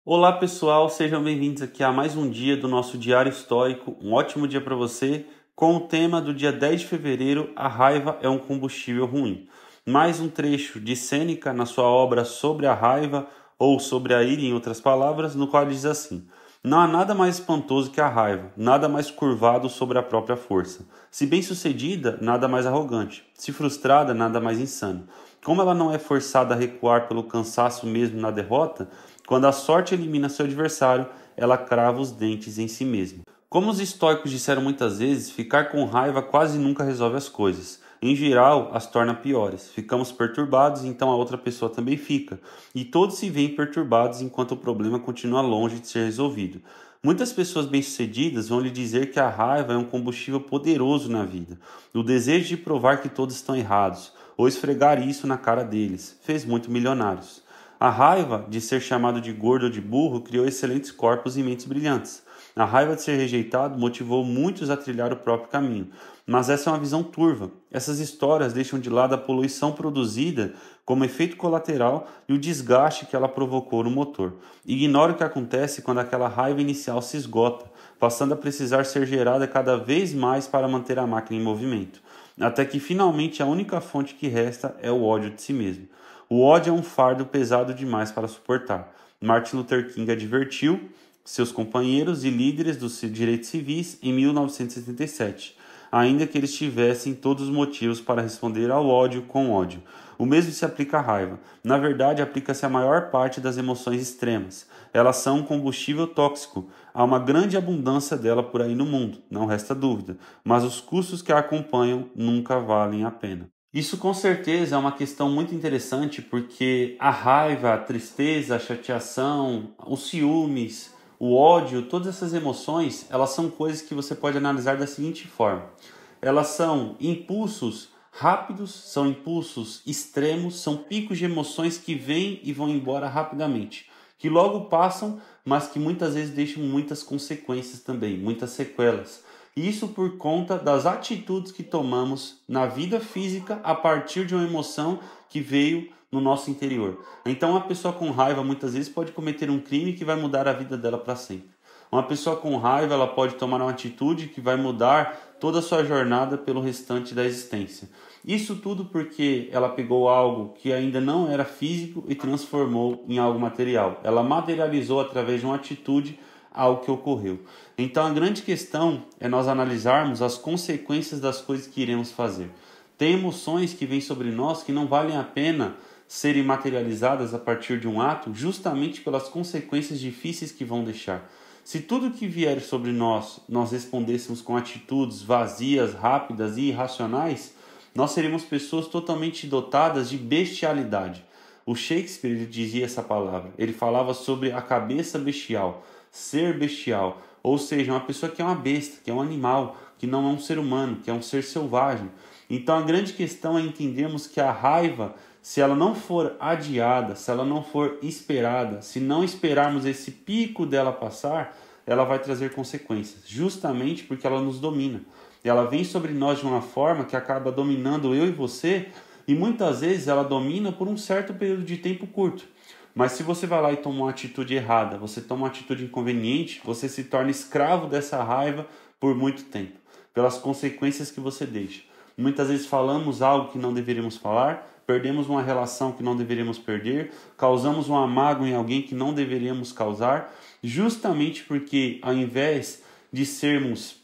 Olá pessoal, sejam bem-vindos aqui a mais um dia do nosso Diário Estoico. Um ótimo dia para você, com o tema do dia 10 de fevereiro, a raiva é um combustível ruim. Mais um trecho de Sêneca na sua obra Sobre a Raiva, ou Sobre a Ira, em outras palavras, no qual ele diz assim: não há nada mais espantoso que a raiva, nada mais curvado sobre a própria força. Se bem-sucedida, nada mais arrogante. Se frustrada, nada mais insano. Como ela não é forçada a recuar pelo cansaço mesmo na derrota, quando a sorte elimina seu adversário, ela crava os dentes em si mesma. Como os estoicos disseram muitas vezes, ficar com raiva quase nunca resolve as coisas. Em geral, as torna piores. Ficamos perturbados, então a outra pessoa também fica. E todos se veem perturbados enquanto o problema continua longe de ser resolvido. Muitas pessoas bem-sucedidas vão lhe dizer que a raiva é um combustível poderoso na vida. O desejo de provar que todos estão errados, ou esfregar isso na cara deles, fez muito milionários. A raiva de ser chamado de gordo ou de burro criou excelentes corpos e mentes brilhantes. A raiva de ser rejeitado motivou muitos a trilhar o próprio caminho. Mas essa é uma visão turva. Essas histórias deixam de lado a poluição produzida como efeito colateral e o desgaste que ela provocou no motor. Ignora o que acontece quando aquela raiva inicial se esgota, passando a precisar ser gerada cada vez mais para manter a máquina em movimento, até que finalmente a única fonte que resta é o ódio de si mesmo. O ódio é um fardo pesado demais para suportar. Martin Luther King advertiu seus companheiros e líderes dos direitos civis em 1977, ainda que eles tivessem todos os motivos para responder ao ódio com ódio. O mesmo se aplica à raiva. Na verdade, aplica-se à maior parte das emoções extremas. Elas são um combustível tóxico. Há uma grande abundância dela por aí no mundo, não resta dúvida, mas os custos que a acompanham nunca valem a pena. Isso com certeza é uma questão muito interessante porque a raiva, a tristeza, a chateação, os ciúmes, o ódio, todas essas emoções, elas são coisas que você pode analisar da seguinte forma. Elas são impulsos rápidos, são impulsos extremos, são picos de emoções que vêm e vão embora rapidamente, que logo passam, mas que muitas vezes deixam muitas consequências também, muitas sequelas. E isso por conta das atitudes que tomamos na vida física a partir de uma emoção que veio no nosso interior. Então, uma pessoa com raiva muitas vezes pode cometer um crime que vai mudar a vida dela para sempre. Uma pessoa com raiva ela pode tomar uma atitude que vai mudar toda a sua jornada pelo restante da existência. Isso tudo porque ela pegou algo que ainda não era físico e transformou em algo material. Ela materializou através de uma atitude algo que ocorreu. Então a grande questão é nós analisarmos as consequências das coisas que iremos fazer. Tem emoções que vêm sobre nós que não valem a pena serem materializadas a partir de um ato, justamente pelas consequências difíceis que vão deixar. Se tudo que vier sobre nós respondêssemos com atitudes vazias, rápidas e irracionais, nós seríamos pessoas totalmente dotadas de bestialidade. O Shakespeare ele dizia essa palavra, ele falava sobre a cabeça bestial, ser bestial, ou seja, uma pessoa que é uma besta, que é um animal, que não é um ser humano, que é um ser selvagem. Então a grande questão é entendermos que a raiva, se ela não for adiada, se ela não for esperada, se não esperarmos esse pico dela passar, ela vai trazer consequências, justamente porque ela nos domina. Ela vem sobre nós de uma forma que acaba dominando eu e você, e muitas vezes ela domina por um certo período de tempo curto. Mas se você vai lá e toma uma atitude errada, você toma uma atitude inconveniente, você se torna escravo dessa raiva por muito tempo, pelas consequências que você deixa. Muitas vezes falamos algo que não deveríamos falar, perdemos uma relação que não deveríamos perder, causamos uma mágoa em alguém que não deveríamos causar, justamente porque ao invés de sermos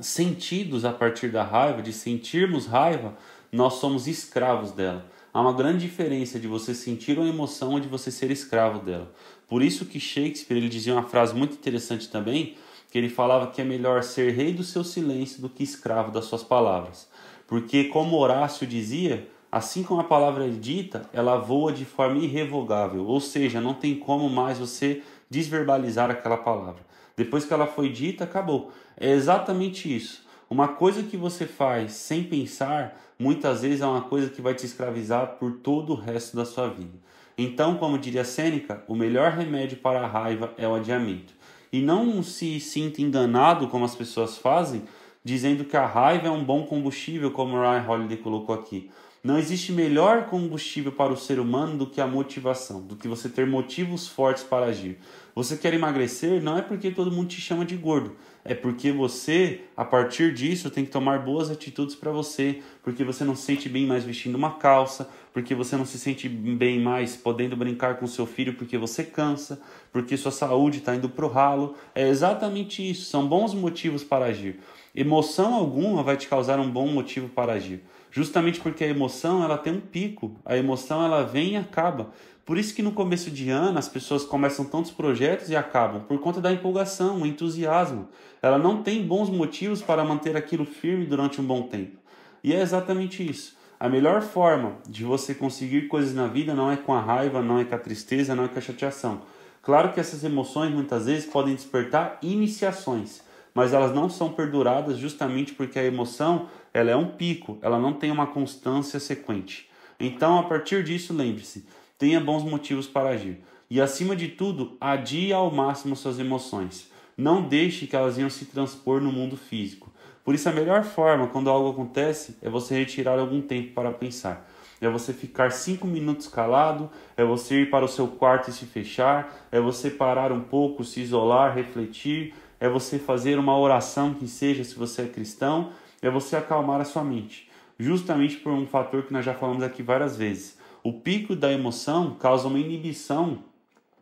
sentidos a partir da raiva, de sentirmos raiva, nós somos escravos dela. Há uma grande diferença de você sentir uma emoção ou de você ser escravo dela. Por isso que Shakespeare ele dizia uma frase muito interessante também, que ele falava que é melhor ser rei do seu silêncio do que escravo das suas palavras. Porque como Horácio dizia, assim como a palavra é dita, ela voa de forma irrevogável, ou seja, não tem como mais você desverbalizar aquela palavra. Depois que ela foi dita, acabou. É exatamente isso. Uma coisa que você faz sem pensar, muitas vezes é uma coisa que vai te escravizar por todo o resto da sua vida. Então, como diria Sêneca, o melhor remédio para a raiva é o adiamento. E não se sinta enganado, como as pessoas fazem, dizendo que a raiva é um bom combustível, como o Ryan Holiday colocou aqui. Não existe melhor combustível para o ser humano do que a motivação, do que você ter motivos fortes para agir. Você quer emagrecer não é porque todo mundo te chama de gordo, é porque você, a partir disso, tem que tomar boas atitudes para você, porque você não se sente bem mais vestindo uma calça, porque você não se sente bem mais podendo brincar com seu filho porque você cansa, porque sua saúde está indo pro ralo. É exatamente isso, são bons motivos para agir. Emoção alguma vai te causar um bom motivo para agir. Justamente porque a emoção ela tem um pico, a emoção ela vem e acaba. Por isso que no começo de ano as pessoas começam tantos projetos e acabam, por conta da empolgação, o entusiasmo. Ela não tem bons motivos para manter aquilo firme durante um bom tempo. E é exatamente isso. A melhor forma de você conseguir coisas na vida não é com a raiva, não é com a tristeza, não é com a chateação. Claro que essas emoções muitas vezes podem despertar iniciações, mas elas não são perduradas justamente porque a emoção ela é um pico, ela não tem uma constância sequente. Então, a partir disso, lembre-se, tenha bons motivos para agir. E, acima de tudo, adie ao máximo suas emoções. Não deixe que elas venham se transpor no mundo físico. Por isso, a melhor forma, quando algo acontece, é você retirar algum tempo para pensar. É você ficar 5 minutos calado, é você ir para o seu quarto e se fechar, é você parar um pouco, se isolar, refletir, é você fazer uma oração que seja, se você é cristão, é você acalmar a sua mente. Justamente por um fator que nós já falamos aqui várias vezes. O pico da emoção causa uma inibição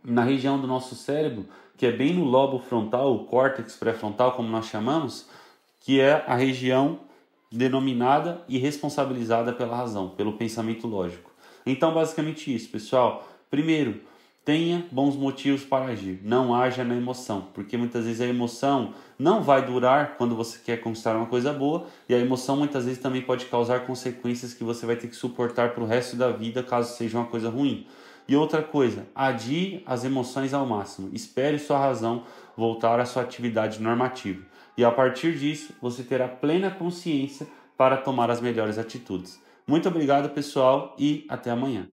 na região do nosso cérebro, que é bem no lobo frontal, o córtex pré-frontal, como nós chamamos, que é a região denominada e responsabilizada pela razão, pelo pensamento lógico. Então, basicamente isso, pessoal. Primeiro, tenha bons motivos para agir. Não haja na emoção, porque muitas vezes a emoção não vai durar quando você quer conquistar uma coisa boa, e a emoção muitas vezes também pode causar consequências que você vai ter que suportar para o resto da vida, caso seja uma coisa ruim. E outra coisa, adie as emoções ao máximo. Espere sua razão voltar à sua atividade normativa. E a partir disso, você terá plena consciência para tomar as melhores atitudes. Muito obrigado, pessoal, e até amanhã.